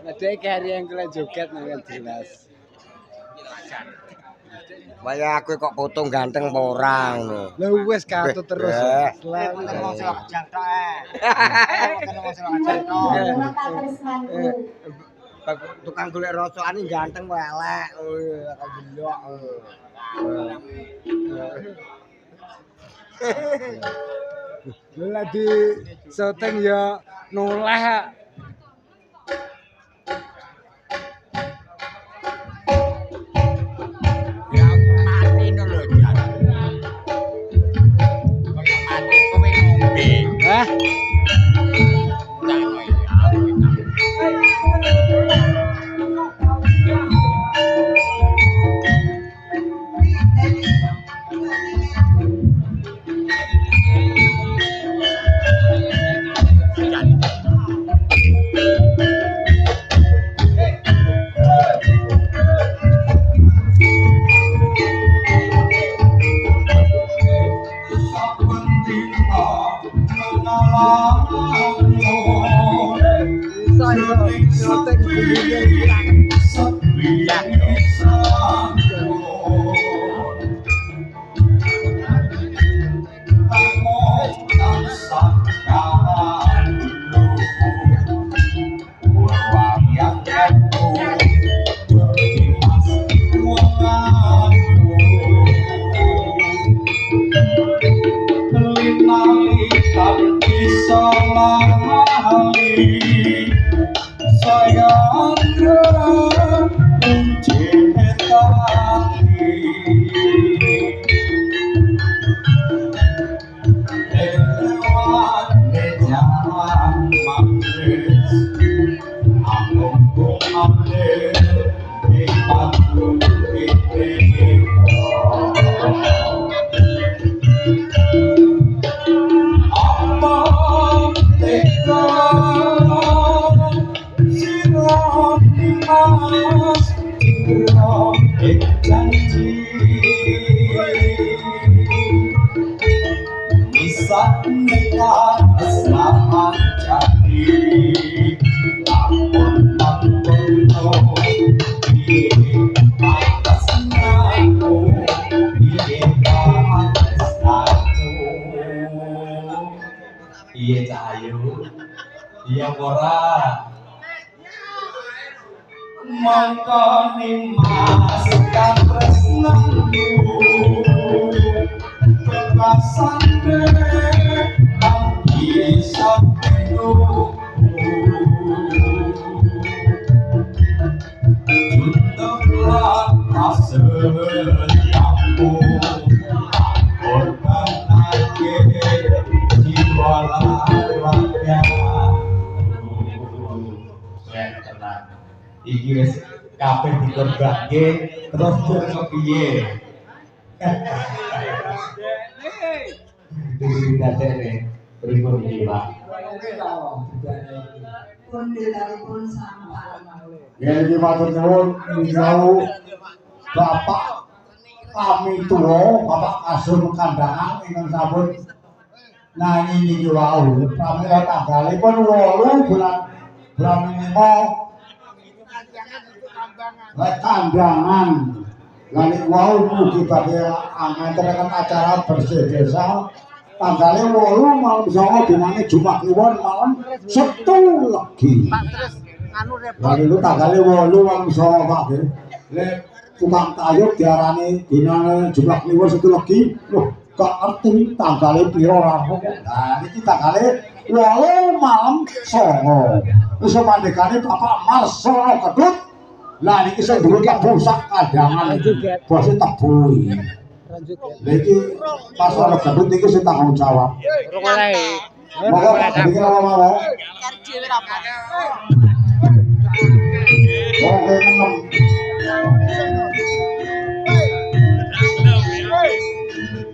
Ngedek kari yang kula joget nang jelas. Waya aku kok potong ganteng apa ora ngono. Lah wis katut terus. Tukang golek rosokane ganteng kok elek. Kok delok. Lah di syuting ya noleh. Hah? Iya Cahayu, iya ora. Mongko nimas kang tresnanmu, bebasane kang bisa penuh. Tuntuklah kasetiamu, korbanake jiwa larangnya. Tenang, iki wis kabeh dikorbake terus kepiye? Dadene pripun iki, Pak? Pun dilaripun sampah. Ya iki matur nuwun jauh Bapak kami tuwa, Bapak Kasum Kandangan ingkang sampun nyanyi niki wau. Pramila tanggalipun 8 bulan Minggu Lek Kandangan. Lah niku wau mugi badhe angaturaken acara bersih desa tanggalé 8 malam songo dinane Jumat Kliwon malam Sabtu Legi. Lah niku tanggalé 8 malam songo Pak nggih. Lek tukang tayub diarani dinane Jumat Kliwon Sabtu Legi. Loh, kok ngerti tanggalé pira ora? Nah niki tanggalé 8 malam songo. Wis pandegane Bapak Marsono Kedut. Lah niki sing dhuwur busak Kandangan bose tebu. Lha iki pas ana Kedut iki sing tanggung jawab. Monggo dikira apa-apa. Monggo